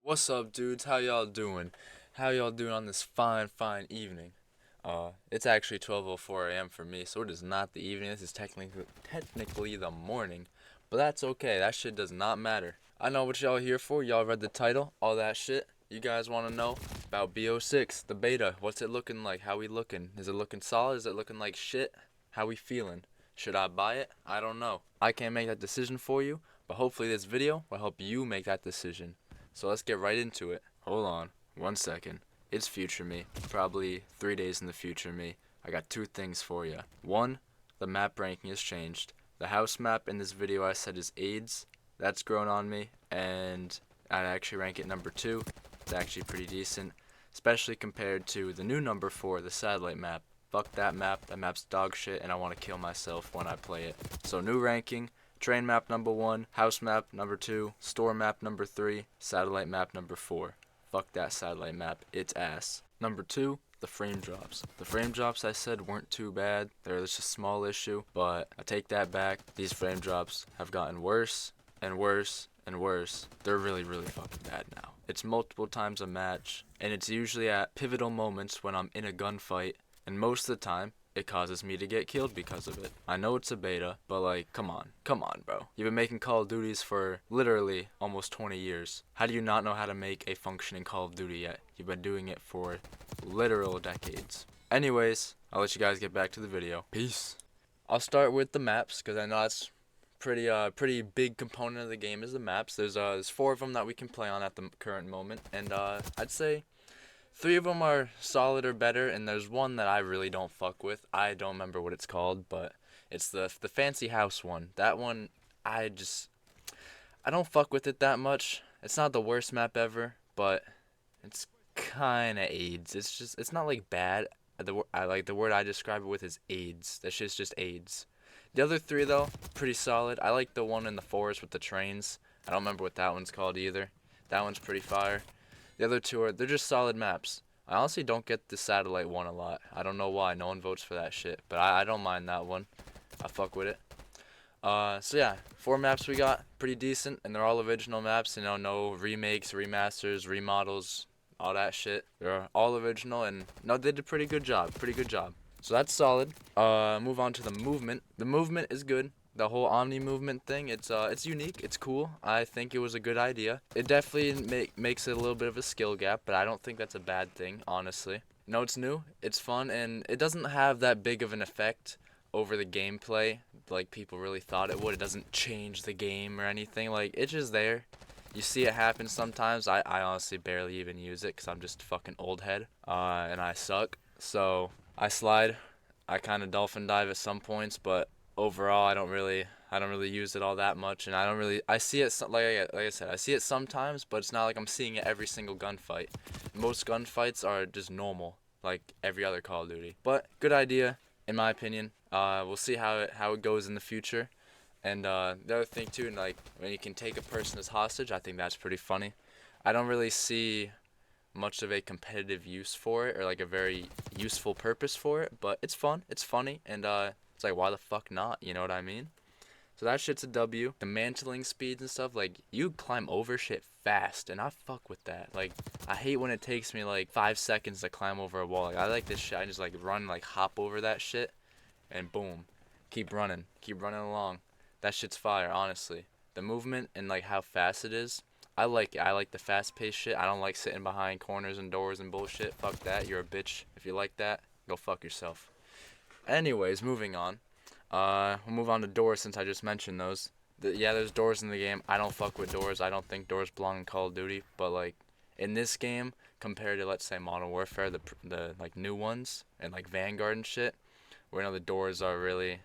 What's up, dudes? How y'all doing? How y'all doing on this fine evening? It's actually 12:04 a.m. for me, so it is not the evening. This is technically the morning, but that's okay. That shit does not matter. I know what y'all here for. Y'all read the title, all that shit. You guys want to know about BO6, the beta? What's it looking like? How we looking? Is it looking solid? Is it looking like shit? How we feeling? Should I buy it? I don't know. I can't make that decision for you, but hopefully this video will help you make that decision. So let's get right into it. Hold on, 1 second. It's future me, probably 3 days in the future me. I got two things for you. One, the map ranking has changed. The house map in this video I said is AIDS. That's grown on me, and I'd actually rank it number 2. It's actually pretty decent, especially compared to the new number 4, the satellite map. Fuck that map. That map's dog shit, and I want to kill myself when I play it. So new ranking. Train map number 1, house map number 2, store map number 3, satellite map number 4. Fuck that satellite map, it's ass. Number 2, the frame drops. The frame drops I said weren't too bad. They're just a small issue, but I take that back. These frame drops have gotten worse and worse and worse. They're really fucking bad now. It's multiple times a match, and it's usually at pivotal moments when I'm in a gunfight, and most of the time, it causes me to get killed because of it. I know it's a beta, but like, come on, bro. You've been making Call of Duties for literally almost 20 years. How do you not know how to make a functioning Call of Duty yet? You've been doing it for literal decades. Anyways, I'll let you guys get back to the video. Peace. I'll start with the maps, because I know that's pretty big component of the game is the maps. There's 4 of them that we can play on at the current moment, and I'd say 3 of them are solid or better, and there's one that I really don't fuck with. I don't remember what it's called, but it's the fancy house one. That one, I don't fuck with it that much. It's not the worst map ever, but it's kind of AIDS. It's not like bad. I like the word I describe it with is AIDS. That shit's just AIDS. The other 3 though, pretty solid. I like the one in the forest with the trains. I don't remember what that one's called either. That one's pretty fire. The other 2 they're just solid maps. I honestly don't get the satellite one a lot. I don't know why. No one votes for that shit. But I don't mind that one. I fuck with it. So yeah, 4 maps we got. Pretty decent. And they're all original maps. You know, no remakes, remasters, remodels, all that shit. They're all original. And no, they did a pretty good job. So that's solid. Move on to the movement. The movement is good. The whole Omni movement thing, it's unique, it's cool. I think it was a good idea. It definitely makes it a little bit of a skill gap, but I don't think that's a bad thing, honestly. No, it's new, it's fun, and it doesn't have that big of an effect over the gameplay like people really thought it would. It doesn't change the game or anything. Like, it's just there. You see it happen sometimes. I honestly barely even use it because I'm just fucking old head, and I suck. So I slide. I kind of dolphin dive at some points, but overall I don't really use it all that much, and I see it like I said, I see it sometimes, but it's not like I'm seeing it every single gunfight. Most gunfights are just normal, like every other Call of Duty. But good idea in my opinion. We'll see how it goes in the future. And the other thing too, like when you can take a person as hostage, I think that's pretty funny. I don't really see much of a competitive use for it or like a very useful purpose for it, but it's fun, it's funny, and it's like, why the fuck not? You know what I mean? So that shit's a W. The mantling speeds and stuff, like, you climb over shit fast, and I fuck with that. Like, I hate when it takes me like 5 seconds to climb over a wall. Like, I like this shit. I just like run, like hop over that shit, and boom, keep running along. That shit's fire, honestly. The movement and like how fast it is, I like it. I like the fast-paced shit. I don't like sitting behind corners and doors and bullshit. Fuck that. You're a bitch. If you like that, go fuck yourself. Anyways, moving on. We'll move on to doors since I just mentioned those. Yeah, there's doors in the game. I don't fuck with doors. I don't think doors belong in Call of Duty. But like in this game, compared to let's say Modern Warfare, the like new ones and like Vanguard and shit, where you know the doors are really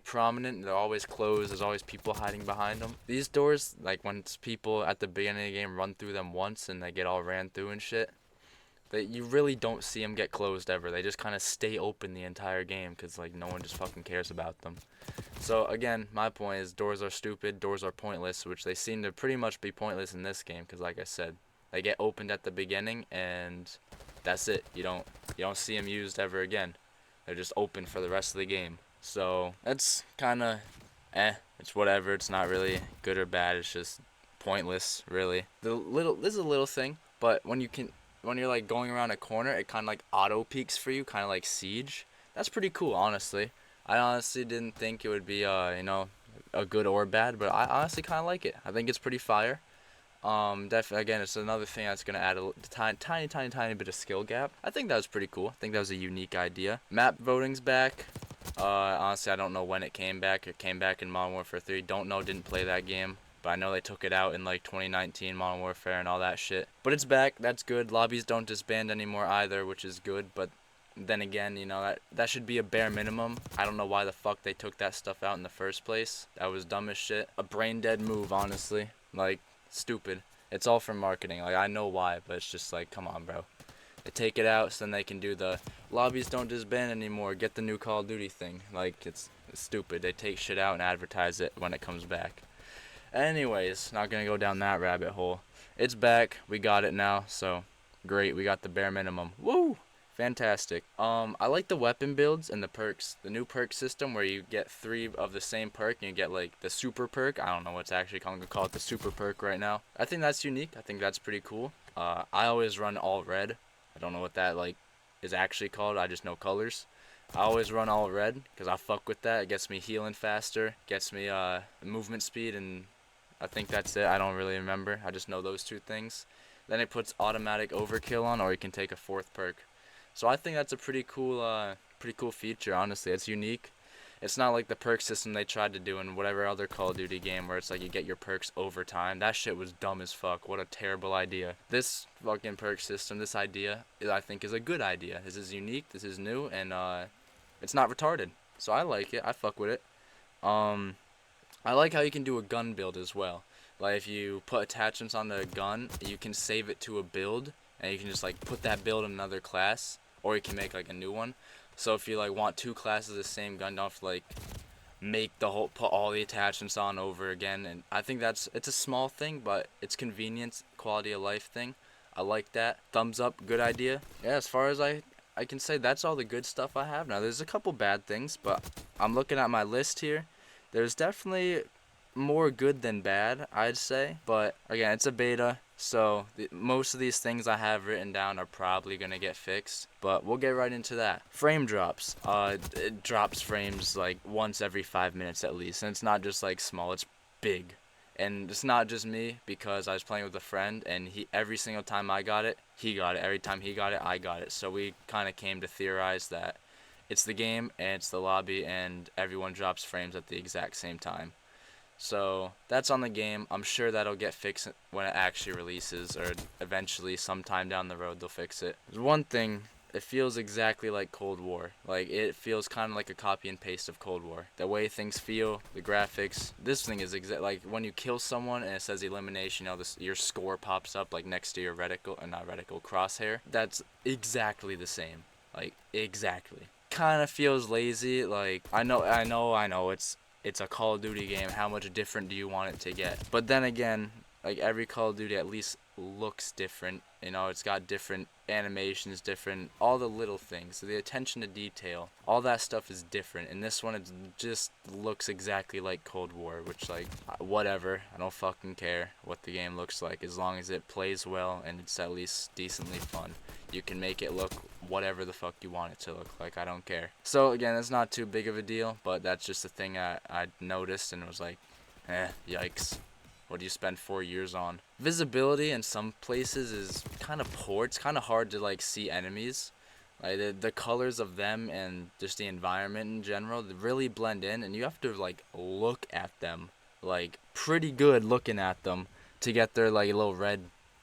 prominent. They're always closed. There's always people hiding behind them. These doors, like when people at the beginning of the game run through them once and they get all ran through and shit, you really don't see them get closed ever. They just kind of stay open the entire game because like no one just fucking cares about them. So again, my point is doors are stupid, doors are pointless, which they seem to pretty much be pointless in this game because like I said, they get opened at the beginning and that's it. You don't see them used ever again. They're just open for the rest of the game. So that's kind of it's whatever. It's not really good or bad. It's just pointless, really. This is a little thing, but when you're like going around a corner, it kind of like auto peaks for you, kind of like Siege. That's pretty cool, honestly. I honestly didn't think it would be a good or bad, but I honestly kind of like it. I think it's pretty fire. Definitely, again, it's another thing that's gonna add a tiny bit of skill gap. I think that was pretty cool. I think that was a unique idea. Map voting's back. Honestly, I don't know when it came back. It came back in Modern Warfare 3. Don't know, didn't play that game. But I know they took it out in like 2019 Modern Warfare and all that shit. But it's back. That's good. Lobbies don't disband anymore either, which is good. But then again, that should be a bare minimum. I don't know why the fuck they took that stuff out in the first place. That was dumb as shit. A brain dead move, honestly. Like, stupid. It's all for marketing. Like, I know why, but it's just like, come on, bro. They take it out so then they can do the lobbies don't disband anymore. Get the new Call of Duty thing. Like, it's stupid. They take shit out and advertise it when it comes back. Anyways, not gonna go down that rabbit hole. It's back. We got it now. So great. We got the bare minimum. Woo! Fantastic. I like the weapon builds and the perks. The new perk system where you get 3 of the same perk and you get like the super perk. I don't know what's actually called. I'm gonna call it the super perk right now. I think that's unique. I think that's pretty cool. I always run all red. I don't know what that like is actually called. I just know colors. I always run all red because I fuck with that. It gets me healing faster, gets me movement speed, and I think that's it. I don't really remember. I just know those 2 things. Then it puts automatic overkill on, or you can take a 4th perk. So I think that's a pretty cool feature. Honestly, it's unique. It's not like the perk system they tried to do in whatever other Call of Duty game where it's like you get your perks over time. That shit was dumb as fuck. What a terrible idea. This fucking perk system, this idea, I think is a good idea. This is unique. This is new, and it's not retarded. So I like it. I fuck with it. I like how you can do a gun build as well. Like if you put attachments on the gun, you can save it to a build, and you can just like put that build in another class, or you can make like a new one. So if you like want 2 classes of the same gun, you don't have to like put all the attachments on over again. And I think it's a small thing, but it's convenience, quality of life thing. I like that. Thumbs up, good idea. Yeah, as far as I can say, that's all the good stuff I have. Now there's a couple bad things, but I'm looking at my list here. There's definitely more good than bad, I'd say. But again, it's a beta, so most of these things I have written down are probably going to get fixed. But we'll get right into that. Frame drops. It drops frames like once every 5 minutes at least. And it's not just like small, it's big. And it's not just me, because I was playing with a friend, and every single time I got it, he got it. Every time he got it, I got it. So we kind of came to theorize that it's the game and it's the lobby, and everyone drops frames at the exact same time. So that's on the game. I'm sure that'll get fixed when it actually releases, or eventually sometime down the road they'll fix it. There's one thing, it feels exactly like Cold War. Like, it feels kind of like a copy and paste of Cold War. The way things feel, the graphics. This thing is like when you kill someone and it says elimination, your score pops up like next to your crosshair. That's exactly the same. Like, exactly. Kind of feels lazy. Like, I know it's a Call of Duty game. How much different do you want it to get? But then again, like every Call of Duty at least looks different. It's got different animations, different, all the little things. So the attention to detail, all that stuff is different. In this one, it just looks exactly like Cold War, which, like, whatever. I don't fucking care what the game looks like, as long as it plays well and it's at least decently fun. You can make it look whatever the fuck you want it to look like. I don't care. So again, it's not too big of a deal, but that's just a thing I noticed and was like, yikes. What do you spend 4 years on? Visibility in some places is kind of poor. It's kind of hard to like see enemies. Like the colors of them and just the environment in general, they really blend in, and you have to like look at them, like pretty good looking at them to get their like little red.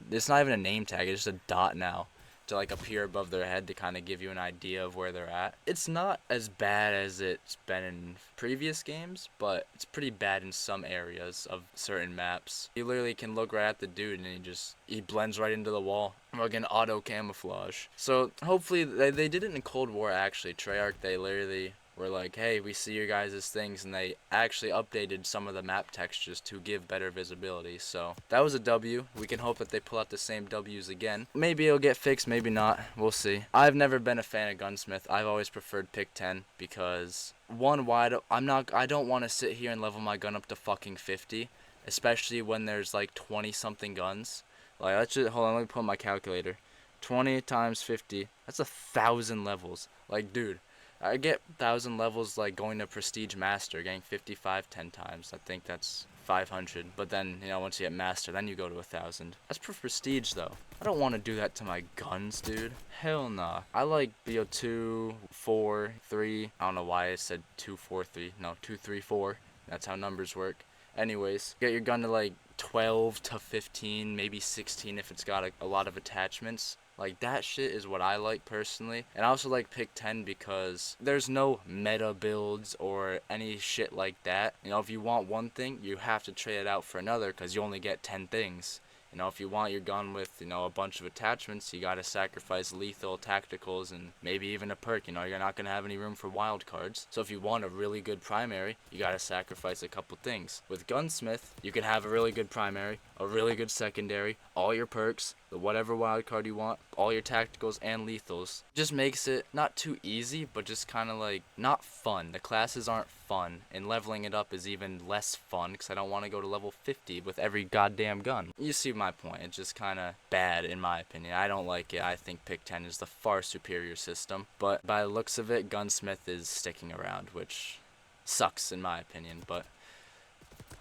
It's not even a name tag. It's just a dot now to like appear above their head to kind of give you an idea of where they're at. It's not as bad as it's been in previous games, but it's pretty bad in some areas of certain maps. You literally can look right at the dude and he blends right into the wall. Again, auto camouflage. So hopefully they did it in Cold War actually. Treyarch, they literally were like, hey, we see your guys' things, and they actually updated some of the map textures to give better visibility. So that was a W. We can hope that they pull out the same W's again. Maybe it'll get fixed, maybe not. We'll see. I've never been a fan of Gunsmith. I've always preferred Pick 10 because I don't want to sit here and level my gun up to fucking 50 especially when there's like 20 something guns. Like, let's just hold on, let me pull up my calculator. 20 times 50, that's 1,000 levels. Like, dude, I get 1,000 levels like going to Prestige Master, getting 55 10 times. I think that's 500. But then, once you get Master, then you go to 1,000. That's for Prestige, though. I don't want to do that to my guns, dude. Hell nah. I like BO2, 4, 3. I don't know why I said 2, 4, 3. No, 2, 3, 4. That's how numbers work. Anyways, get your gun to like 12 to 15, maybe 16 if it's got a lot of attachments. Like, that shit is what I like personally. And I also like Pick 10 because there's no meta builds or any shit like that. If you want one thing, you have to trade it out for another because you only get 10 things. If you want your gun with, a bunch of attachments, you gotta sacrifice lethal, tacticals, and maybe even a perk. You're not gonna have any room for wild cards. So if you want a really good primary, you gotta sacrifice a couple things. With Gunsmith, you can have a really good primary, a really good secondary, all your perks, the whatever wild card you want, all your tacticals and lethals. Just makes it not too easy, but just kind of like not fun. The classes aren't fun, and leveling it up is even less fun because I don't want to go to level 50 with every goddamn gun. You see my point. It's just kind of bad in my opinion. I don't like it. I think Pick 10 is the far superior system, but by the looks of it, Gunsmith is sticking around, which sucks in my opinion, but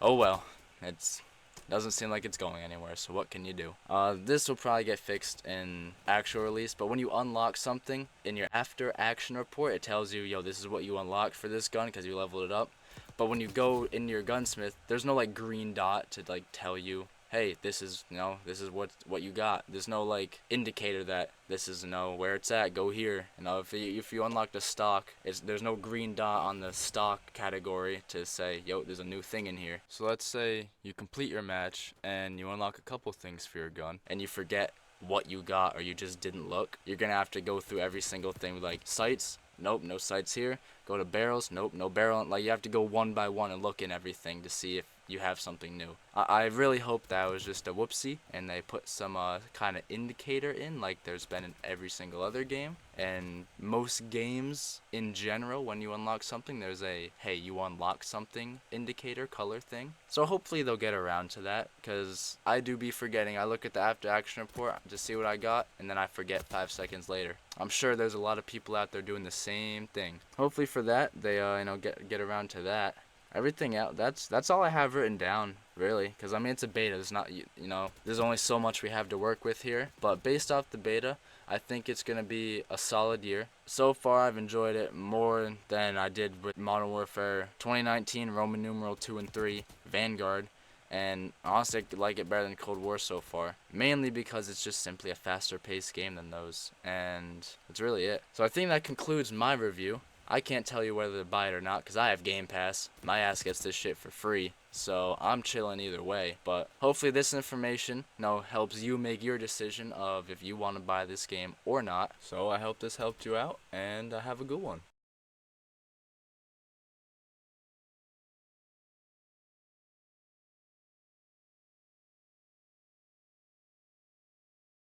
oh well. It's doesn't seem like it's going anywhere, so what can you do? This will probably get fixed in actual release, but when you unlock something, in your after action report, it tells you, yo, this is what you unlocked for this gun because you leveled it up. But when you go into your Gunsmith, there's no like green dot to like tell you, hey, this is this is what you got. There's no like indicator that this is where it's at. Go here. If you unlock the stock, there's no green dot on the stock category to say, yo, there's a new thing in here. So let's say you complete your match and you unlock a couple things for your gun, and you forget what you got or you just didn't look. You're gonna have to go through every single thing, like sights. Nope, no sights here. Go to barrels. Nope, no barrel. Like, you have to go one by one and look in everything to see if you have something new. I really hope that was just a whoopsie and they put some kind of indicator in like there's been in every single other game. And most games in general, when you unlock something, there's a, hey, you unlock something indicator color thing. So hopefully they'll get around to that, because I do be forgetting. I look at the after action report to see what I got, and then I forget 5 seconds later. I'm sure there's a lot of people out there doing the same thing. Hopefully for that, they get around to that. Everything else, that's all I have written down, really, because I mean, it's a beta. There's not, there's only so much we have to work with here. But based off the beta, I think it's gonna be a solid year. So far, I've enjoyed it more than I did with Modern Warfare 2019, Roman numeral 2 and 3, Vanguard, and honestly, I like it better than Cold War so far. Mainly because it's just simply a faster paced game than those, and that's really it. So I think that concludes my review. I can't tell you whether to buy it or not because I have Game Pass. My ass gets this shit for free, so I'm chilling either way. But hopefully this information, helps you make your decision of if you want to buy this game or not. So I hope this helped you out, and have a good one.